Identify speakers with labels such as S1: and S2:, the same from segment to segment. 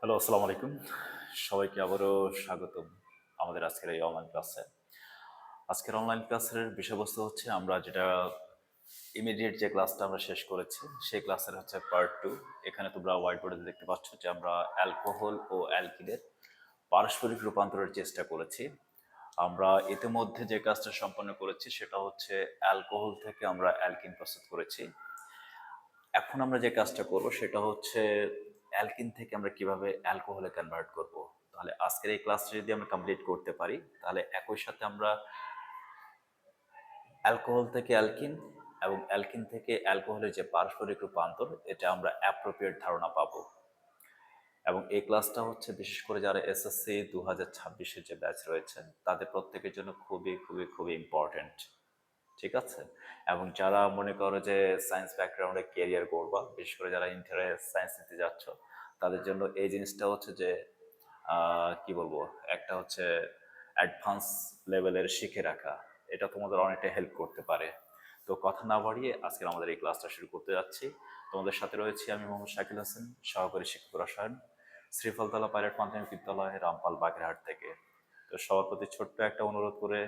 S1: Hello, আসসালামু আলাইকুম। সবাইকে আবারও স্বাগতম আমাদের আজকের এই অনলাইন ক্লাসে। আজকের অনলাইন ক্লাসের বিষয়বস্তু হচ্ছে আমরা যেটা ইমিডিয়েট যে ক্লাসটা আমরা শেষ করেছি, সেই ক্লাসের হচ্ছে পার্ট 2। এখানে তোমরা হোয়াইট বোর্ডে দেখতে পাচ্ছ যে আমরা অ্যালকোহল ও অ্যালকিনের পারস্পরিক রূপান্তরের চেষ্টা করেছি। আমরা ইতিমধ্যে যে কাজটা সম্পন্ন করেছি সেটা হচ্ছে অ্যালকোহল থেকে আমরা অ্যালকিন প্রস্তুত করেছি। এখন আমরা যে কাজটা করব সেটা হচ্ছে অ্যালকিন থেকে আমরা কিভাবে অ্যালকোহলে কনভার্ট করব। তাহলে আজকের এই ক্লাসটা যদি আমরা কমপ্লিট করতে পারি তাহলে একই সাথে আমরা অ্যালকোহল থেকে অ্যালকিন এবং অ্যালকিন থেকে অ্যালকোহলের যে পারস্পরিক রূপান্তর এটা আমরা অ্যাপ্রোপ্রিয়েট ধারণা পাবো। এবং এই ক্লাসটা হচ্ছে বিশেষ করে যারা এসএসসি 2026-এর যে ব্যাচ রয়েছে তাদের প্রত্যেকের জন্য খুবই খুবই খুবই ইম্পর্ট্যান্ট। ঠিক আছে? এবং যারা মনে করো যে সায়েন্স ব্যাকগ্রাউন্ডে কেরিয়ার করবা, বিশেষ করে যারা ইন্টারে সায়েন্স নিতে যাচ্ছ, তাদের জন্য এই জিনিসটা হচ্ছে যে কি বলবো, একটা হচ্ছে অ্যাডভান্স লেভেলের শিখে রাখা। এটা তোমাদের অনেকটা হেল্প করতে পারে। তো কথা না বাড়িয়ে আজকের আমাদের এই ক্লাসটা শুরু করতে যাচ্ছি। তোমাদের সাথে রয়েছি আমি মোহাম্মদ শাকিল হাসান, সহকারী শিক্ষক রসায়ন, শ্রীফলতলা পাইলট মাধ্যমিক বিদ্যালয়, রামপাল, বাগেরহাট থেকে। তো সবার প্রতি ছোট্ট একটা অনুরোধ করে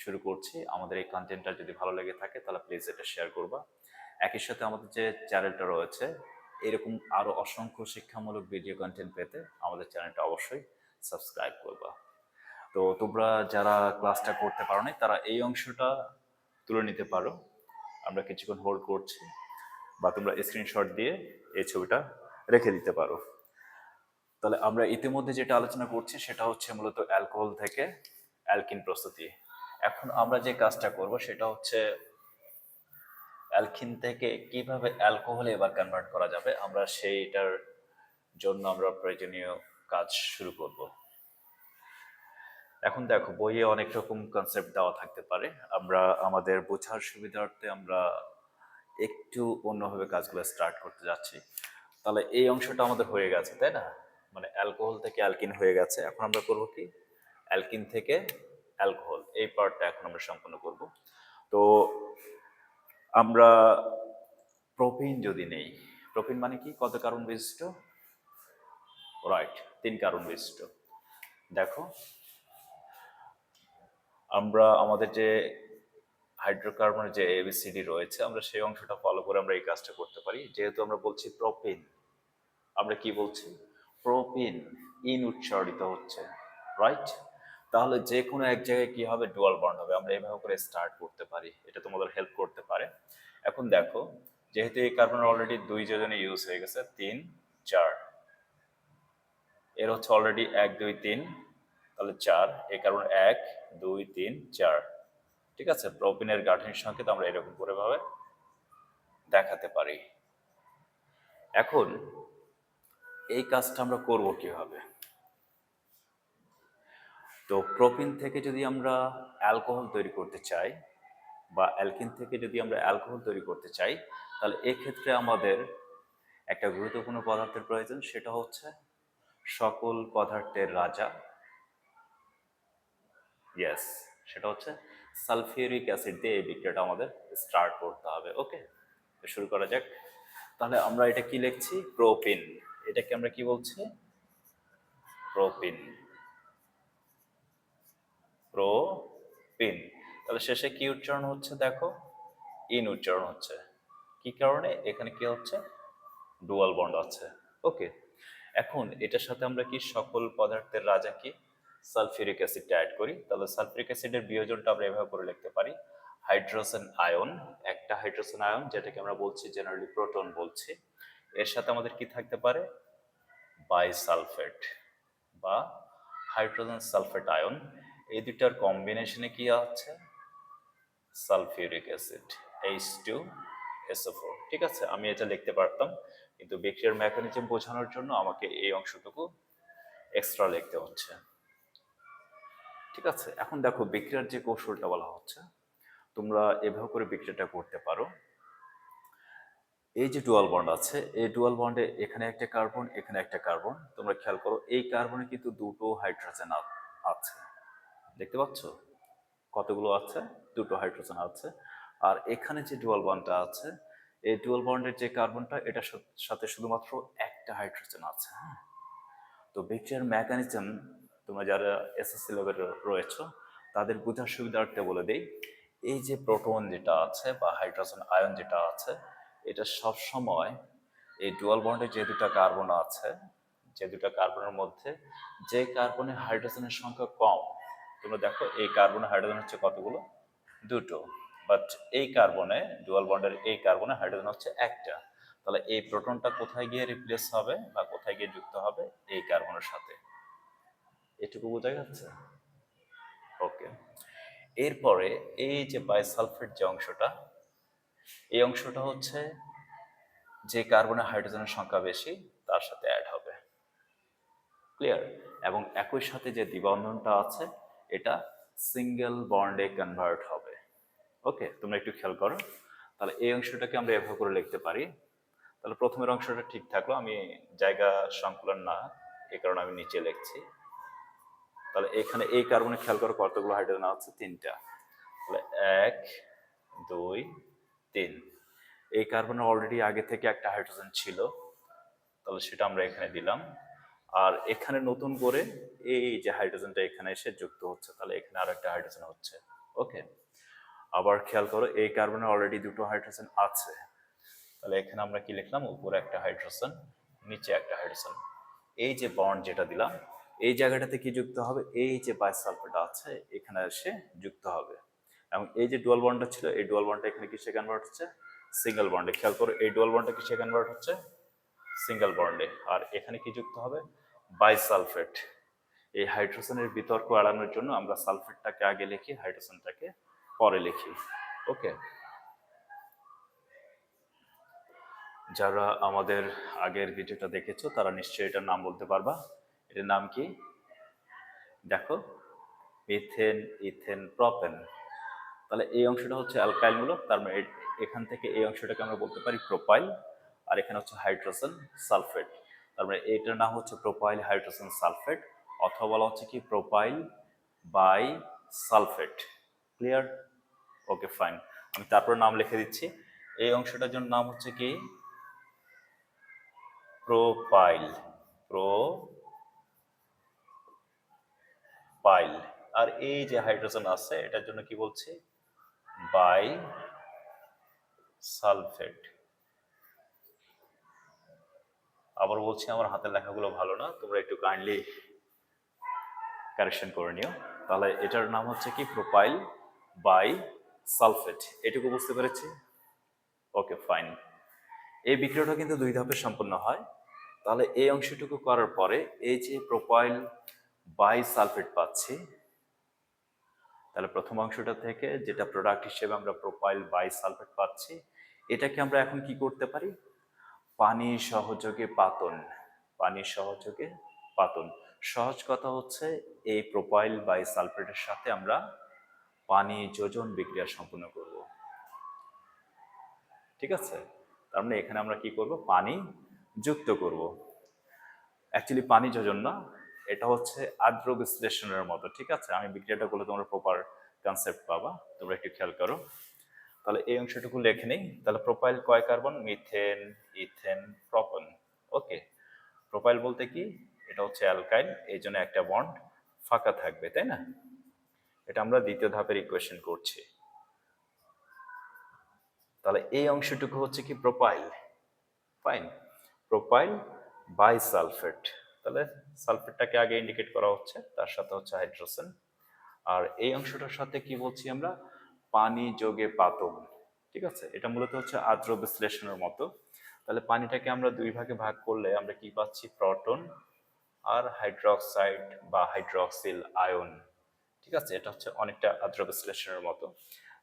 S1: শুরু করছি। আমাদের এই কন্টেন্টটা যদি ভালো লেগে থাকে তাহলে প্লিজ এটা শেয়ার করবা। একই সাথে আমাদের যে চ্যানেলটা রয়েছে, এরকম আরও অসংখ্য শিক্ষামূলক ভিডিও কন্টেন্ট পেতে আমাদের চ্যানেলটা অবশ্যই সাবস্ক্রাইব করবা। তো তোমরা যারা ক্লাসটা করতে পারো নাই তারা এই অংশটা তুলে নিতে পারো। আমরা কিছুক্ষণ হোল্ড করছি, বা তোমরা স্ক্রিনশট দিয়ে এই ছবিটা রেখে দিতে পারো। তাহলে আমরা ইতিমধ্যে যেটা আলোচনা করছি সেটা হচ্ছে মূলত অ্যালকোহল থেকে অ্যালকিন প্রস্তুতি। এখন আমরা যে কাজটা করব সেটা হচ্ছে অ্যালকিন থেকে কিভাবে অ্যালকোহলে এবার কনভার্ট করা যাবে, আমরা সেইটার জন্য আমরা প্রয়োজনীয় কাজ শুরু করব। এখন দেখো, বইয়ে অনেক রকম কনসেপ্ট দেওয়া থাকতে পারে, আমরা আমাদের বোঝার সুবিধার্থে আমরা একটু অন্যভাবে কাজগুলো স্টার্ট করতে যাচ্ছি। তাহলে এই অংশটা আমাদের হয়ে গেছে, তাই না? মানে অ্যালকোহল থেকে অ্যালকিন হয়ে গেছে। এখন আমরা করব কি, অ্যালকিন থেকে অ্যালকোহল এই পার্টটা এখন আমরা সম্পন্ন করব। তো আমরা প্রোপিন যদি নেই, প্রোপিন মানে কি, কত কার্বন বিশিষ্ট? রাইট, 3 কার্বন বিশিষ্ট। দেখো, আমরা আমাদের যে হাইড্রোকার্বনের যে এবিসিডি রয়েছে, আমরা সেই অংশটা ফলো করে আমরা এই কাজটা করতে পারি। যেহেতু আমরা বলছি প্রোপিন, আমরা কি বলছি? প্রোপিন ইন উচ্চারিত হচ্ছে, রাইট? তাহলে যে কোনো এক জায়গায় কি হবে, ডুয়াল বন্ড হবে। আমরা এভাবে করে স্টার্ট করতে পারি, এটা তোমাদের হেল্প করতে পারে। এখন দেখো, যেহেতু এই কার্বন অলরেডি 2 যোজনে ইউজ হয়ে গেছে, 3 4, এর হচ্ছে অলরেডি 1 2 3, তাহলে 4, এই কার্বন 1 2 3 4। ঠিক আছে, প্রোপিনের গাঠনিক সংকেত আমরা এরকম করে ভাবে দেখাতে পারি। এখন এই কাজটা আমরা করব কিভাবে? তো প্রোপিন থেকে যদি আমরা অ্যালকোহল তৈরি করতে চাই, বা অ্যালকিন থেকে যদি আমরা অ্যালকোহল তৈরি করতে চাই, তাহলে এক্ষেত্রে আমাদের একটা গুরুত্বপূর্ণ পদার্থের প্রয়োজন, সেটা হচ্ছে সকল পদার্থের রাজা। ইয়েস, সেটা হচ্ছে সালফিউরিক অ্যাসিড দিয়ে এই বিক্রিয়াটা আমাদের স্টার্ট করতে হবে। ওকে, শুরু করা যাক। তাহলে আমরা এটা কি লিখছি? প্রোপিন। এটাকে আমরা কি বলছি? প্রোপিন। প্রোপিন। তাহলে শেষে কি উচ্চারণ হচ্ছে দেখো? ইন উচ্চারণ হচ্ছে। কি কারণে? এখানে কি হচ্ছে? ডুয়াল বন্ড আছে। ওকে, এখন এটার সাথে আমরা কি সকল পদার্থের রাজা কি সালফিউরিক অ্যাসিডটা অ্যাড করি। তাহলে সালফিউরিক অ্যাসিডের বিয়োজনটা আমরা এভাবে করে লিখতে পারি, হাইড্রোজেন আয়ন, একটা হাইড্রোজেন আয়ন যেটাকে আমরা বলছি জেনারেলি প্রোটন বলছি, এর সাথে আমাদের কি থাকতে পারে? বাইসালফেট বা হাইড্রোজেন সালফেট আয়ন। এই দুটার কম্বিনেশনে কি আছে? Sulphuric acid, H2SO4। ঠিক আছে, আমি এটা লিখতে পারতাম, কিন্তু বিক্রিয়ার মেকানিজম বোঝানোর জন্য আমাকে এই অংশটুকু এক্সট্রা লিখতে হচ্ছে। ঠিক আছে, এখন দেখো বিক্রিয়ার যে কৌশলটা বলা হচ্ছে, তোমরা এভাবে করে বিক্রিয়াটা করতে পারো। এই যে ডুয়াল বন্ড আছে, এই ডুয়াল বন্ডে এখানে একটা কার্বন, এখানে একটা কার্বন। তোমরা খেয়াল করো, এই কার্বনে কিন্তু দুটো হাইড্রোজেন আছে, দেখতে পাচ্ছ? কতগুলো আছে? দুটো হাইড্রোজেন আছে। আর এখানে যে ডুয়াল বন্ডটা আছে, এই ডুয়াল বন্ডের যে কার্বনটা, এটার সাথে শুধুমাত্র একটা হাইড্রোজেন আছে। হ্যাঁ, তো বিক্রিয়ার মেকানিজম তোমরা যারা এসএসসি লেভেল রয়েছে তাদের বোঝার সুবিধার্থে বলে দেই। এই যে প্রোটন যেটা আছে বা হাইড্রোজেন আয়ন যেটা আছে, এটা সব সময় এই ডুয়াল বন্ডে যে দুটো কার্বন আছে, যে দুটো কার্বনের মধ্যে যে কার্বনে হাইড্রোজেনের সংখ্যা কম, তোমরা দেখো এই কার্বনে হাইড্রোজেন হচ্ছে কতগুলো, দুটো, বাট এই কার্বনে ডুয়াল বন্ডের এই কার্বনে হাইড্রোজেন হচ্ছে একটা। তাহলে এই প্রোটনটা কোথায় গিয়ে রিপ্লেস হবে বা কোথায় গিয়ে যুক্ত হবে, এই কার্বনের সাথে। এটুকু বোঝা যাচ্ছে? ওকে। এরপরে এই যে বাইসালফেট যে অংশটা, এই অংশটা হচ্ছে যে কার্বনে হাইড্রোজেনের সংখ্যা বেশি তার সাথে অ্যাড হবে। ক্লিয়ার? এবং একই সাথে যে দ্বিবন্ধনটা আছে এটা সিঙ্গেল বন্ডে কনভার্ট হবে। ওকে, তোমরা একটু খেয়াল করো। তাহলে এই অংশটাকে আমরা এভাবে করে লিখতে পারি। তাহলে প্রথমের অংশটা ঠিক থাকলো, আমি জায়গা সংকুলন না এই কারণে আমি নিচে লিখছি। তাহলে এখানে এই কার্বনে খেয়াল করো কতগুলো হাইড্রোজেন আছে, তিনটা। তাহলে 1 2 3। এই কার্বনে অলরেডি আগে থেকে একটা হাইড্রোজেন ছিল, তাহলে সেটা আমরা এখানে দিলাম। আর এখানে নতুন করে এই যে হাইড্রোজেনটা এখানে এসে যুক্ত হচ্ছে, তাহলে এখানে আরো একটা হাইড্রোজেন হচ্ছে। ওকে, আবার খেয়াল করো এই কার্বনে অলরেডি দুটো হাইড্রোজেন আছে, তাহলে এখানে আমরা কি লিখলাম, উপরে একটা হাইড্রোজেন নিচে একটা হাইড্রোজেন। এই যে বন্ড যেটা দিলাম এই জায়গাটাতে কি যুক্ত হবে, এই যে বাইসালফেট আছে এখানে এসে যুক্ত হবে। এবং এই যে ডুয়াল বন্ডটা ছিল এই ডুয়াল বন্ডটা এখানে কিসে কনভার্ট হচ্ছে, সিঙ্গেল বন্ডে। খেয়াল করো এই ডুয়াল বন্ডটা কিসে কনভার্ট হচ্ছে, সিঙ্গেল বন্ডে। আর এখানে কি যুক্ত হবে, বাইসালফেট। এই হাইড্রোজেনের বিতর্ক এড়ানোর জন্য আমরা সালফেটটাকে আগে লিখি, হাইড্রোজেনটাকে পরে লিখি। ওকে, যারা আমাদের আগের ভিডিওটা দেখেছো তারা নিশ্চয়ই এটার নাম বলতে পারবা। এটার নাম কি দেখো, মিথেন, ইথেন, প্রপেন। তাহলে এই অংশটা হচ্ছে অ্যালকাইল মূলক, তার মানে এখান থেকে এই অংশটাকে আমরা বলতে পারি প্রোপাইল। আর এখানে হচ্ছে হাইড্রোজেন সালফেট, তার মানে এটার নাম হচ্ছে প্রোপাইল হাইড্রোজেন সালফেট, অথবা বলা হচ্ছে কি propyl bisulphate. Clear? Okay fine, আমি তারপর নাম লিখে দিচ্ছি। এই অংশটার জন্য নাম হচ্ছে কি প্রোপাইল, প্রোপাইল। আর এই যে হাইড্রোজেন আছে এটার জন্য কি বলছি, বাই সালফেট। আবার বলছি আমার হাতের লেখাগুলো ভালো না, তোমরা একটু কাইন্ডলি কারেকশন করে নিও। তাহলে এটার নাম হচ্ছে কি প্রোপাইল বাই সালফেট। এটুকু বুঝতে পেরেছি? Okay fine. এই বিক্রিয়াটা কিন্তু দুই ধাপে সম্পন্ন হয়। তাহলে এই অংশটুকু করার পরে এই যে প্রোপাইল বাই সালফেট পাচ্ছি, তাহলে প্রথম অংশটা থেকে যেটা প্রোডাক্ট হিসেবে আমরা প্রোপাইল বাই সালফেট পাচ্ছি, এটাকে আমরা এখন কি করতে পারি, পানি সহযোগে পাতন। পানি সহযোগে পাতন, সহজ কথা হচ্ছে এই প্রোপাইল বাই সালফেটের সাথে আমরা পানি যোজন বিক্রিয়া সম্পন্ন করব। ঠিক আছে, তার মানে এখানে আমরা কি করব, পানি যুক্ত করব। অ্যাকচুয়ালি পানি যোজন না, এটা হচ্ছে আদ্র বিশ্লেষণের মতো। ঠিক আছে, আমি বিক্রিয়াটা করলে তোমরা প্রপার কনসেপ্ট পাবা, তোমরা একটু খেয়াল করো। তাহলে এই অংশটুকু লিখে নেই। তাহলে প্রোপাইল কয় কার্বন, মিথেন, ইথেন, প্রপন। ওকে, প্রোপাইল বলতে কি, এটা হচ্ছে অ্যালকাইল, এই জন্য একটা বন্ড ফাঁকা থাকবে, তাই না? এটা আমরা দ্বিতীয় ধাপের ইকুয়েশন করছি। তাহলে এই অংশটুকু হচ্ছে কি propyl. Fine, propyl bisulphate. তাহলে সালফেটটাকে আগে ইন্ডিকেট করা হচ্ছে, তার সাথে হচ্ছে হাইড্রোজেন। আর এই অংশটার সাথে কি বলছি আমরা, পানি যোগে পাতন। ঠিক আছে, এটা মূলত হচ্ছে আদ্র বিশ্লেষণের মতো। তাহলে পানিটাকে আমরা দুই ভাগে ভাগ করলে আমরা কি পাচ্ছি, প্রোটন আর হাইড্রোক্সাইড বা হাইড্রোক্সিল আয়ন। ঠিক আছে, এটা হচ্ছে অনেকটা আদ্র বিশ্লেষণের মতো।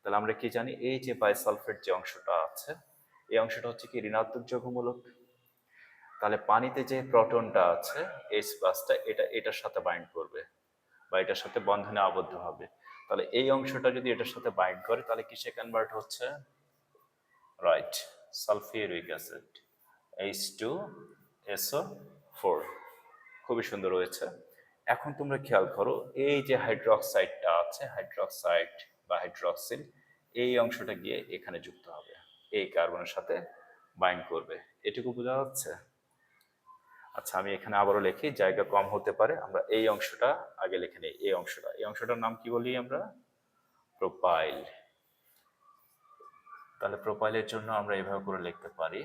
S1: তাহলে আমরা কি জানি, এই যে বাইসালফেট যে অংশটা আছে এই অংশটা হচ্ছে কি ঋণাত্মক যৌগমূলক। তাহলে পানিতে যে প্রোটনটা আছে H+টা এটা এটার সাথে বাইন্ড করবে বা এটার সাথে বন্ধনে আবদ্ধ হবে। তাহলে এই অংশটা যদি এটার সাথে বাইন্ড করে তাহলে কিসে কনভার্ট হচ্ছে, রাইট, সালফিউরিক অ্যাসিড, H2SO4। খুবই সুন্দর হয়েছে। এখন তোমরা খেয়াল করো এই যে হাইড্রোক্সাইডটা আছে, হাইড্রোক্সাইড বা হাইড্রোক্সিল, এই অংশটা গিয়ে এখানে যুক্ত হবে, এই কার্বনের সাথে বাইন্ড করবে। এটুকু বোঝা যাচ্ছে? আচ্ছা, আমি এখানে আবারও লিখি, জায়গা কম হতে পারে, আমরা এই অংশটা আগে লিখে নিই। এই অংশটার নাম কি বলি আমরা? প্রোপাইল। তাহলে প্রোপাইলের জন্য আমরা এভাবে করে লিখতে পারি।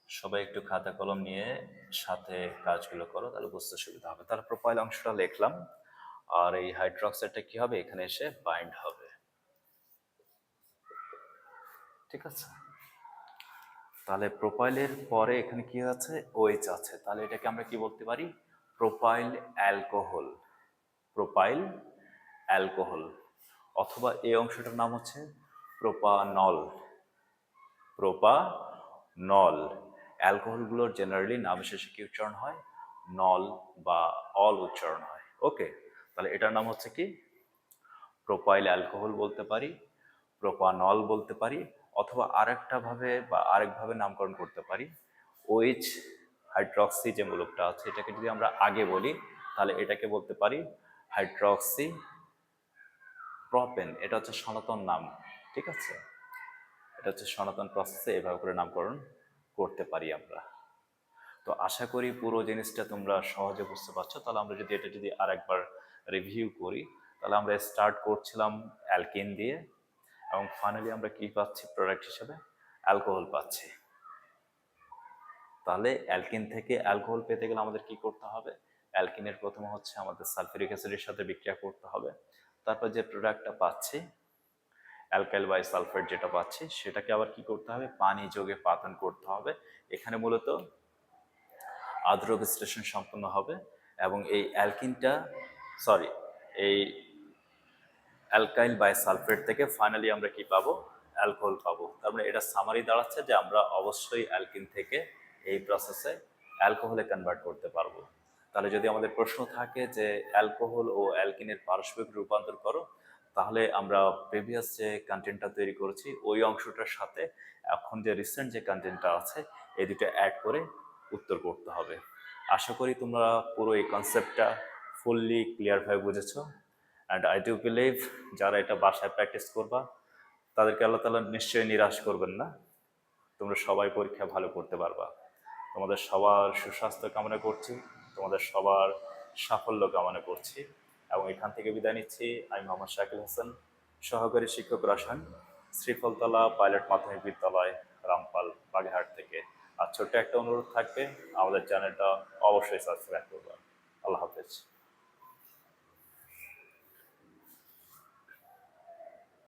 S1: সবাই একটু খাতা কলম নিয়ে সাথে কাজগুলো করো, তাহলে বুঝতে সুবিধা হবে। তাহলে প্রোপাইল অংশটা লিখলাম, আর এই হাইড্রোক্সাইডটা কি হবে, এখানে এসে বাইন্ড হবে। ঠিক আছে, তাহলে প্রোপাইলের পরে এখানে কি আছে, ওএইচ আছে, তাহলে এটাকে আমরা কি বলতে পারি? Propyl alcohol. প্রোপাইল অ্যালকোহল, অথবা এই অংশটার নাম হচ্ছে প্রোপানল। প্রোপানল। অ্যালকোহলগুলোর জেনারেলি নাম শেষে কি উচ্চারণ হয়? নল বা অল উচ্চারণ হয়। ওকে, তাহলে এটার নাম হচ্ছে কি? প্রোপাইল অ্যালকোহল বলতে পারি, প্রোপানল বলতে পারি, অথবা আরেকভাবে নামকরণ করতে পারি। ওইচ হাইড্রক্সি যে মূলকটা আছে, এটাকে যদি আমরা আগে বলি তাহলে এটাকে বলতে পারি হাইড্রক্সি প্রপেন। এটা হচ্ছে সনাতন নাম। ঠিক আছে, এটা হচ্ছে সনাতন প্রসেসে এভাবে করে নামকরণ করতে পারি আমরা। তো আশা করি পুরো জিনিসটা তোমরা সহজে বুঝতে পারছো। তাহলে আমরা যদি আরেকবার রিভিউ করি, তাহলে আমরা স্টার্ট করছিলাম অ্যালকিন দিয়ে, এবং ফাইনালি আমরা কি পাচ্ছি প্রোডাক্ট হিসেবে? অ্যালকোহল পাচ্ছি। তাহলে অ্যালকিন থেকে অ্যালকোহল পেতে গেলে আমাদের কি করতে হবে? অ্যালকিনের প্রথমে হচ্ছে আমাদের সালফিউরিক অ্যাসিডের সাথে বিক্রিয়া করতে হবে। তারপর যে প্রোডাক্টটা পাচ্ছি, অ্যালকাইল বাই সালফেট যেটা পাচ্ছি, সেটাকে আবার কি করতে হবে? পানি যোগে পাতন করতে হবে। এখানে মূলত আদ্র বিশ্লেষণ সম্পন্ন হবে, এবং এই এই অ্যালকাইল বাই সালফেট থেকে ফাইনালি আমরা কি পাবো? অ্যালকোহল পাবো। তার মানে এটা সামারি দাঁড়াচ্ছে যে আমরা অবশ্যই অ্যালকিন থেকে এই প্রসেসে অ্যালকোহলে কনভার্ট করতে পারবো। তাহলে যদি আমাদের প্রশ্ন থাকে যে অ্যালকোহল ও অ্যালকিনের পারস্পরিক রূপান্তর করো, তাহলে আমরা প্রিভিয়াস যে কন্টেন্টটা তৈরি করেছি ওই অংশটার সাথে এখন যে রিসেন্ট যে কন্টেন্টটা আছে এই দুটো অ্যাড করে উত্তর করতে হবে। আশা করি তোমরা পুরো এই কনসেপ্টটা ফুললি ক্লিয়ারভাবে বুঝেছো। অ্যান্ড আই ডু বিলিভ যারা এটা বাসায় প্র্যাকটিস করবা তাদেরকে আল্লাহ তাআলা নিশ্চয়ই নিরাশ করবেন না। তোমরা সবাই পরীক্ষা ভালো করতে পারবা। তোমাদের সবার সুস্বাস্থ্য কামনা করছি, তোমাদের সবার সাফল্য কামনা করছি, এবং এখান থেকে বিদায় নিচ্ছি। আমি মোহাম্মদ শাকিল হোসেন, সহকারী শিক্ষক রসায়ন, শ্রীফলতলা পাইলট মাধ্যমিক বিদ্যালয়, রামপাল, বাগেরহাট থেকে। আর ছোট্ট একটা অনুরোধ থাকবে, আমাদের চ্যানেলটা অবশ্যই সাবস্ক্রাইব করবা। আল্লাহ হাফেজ।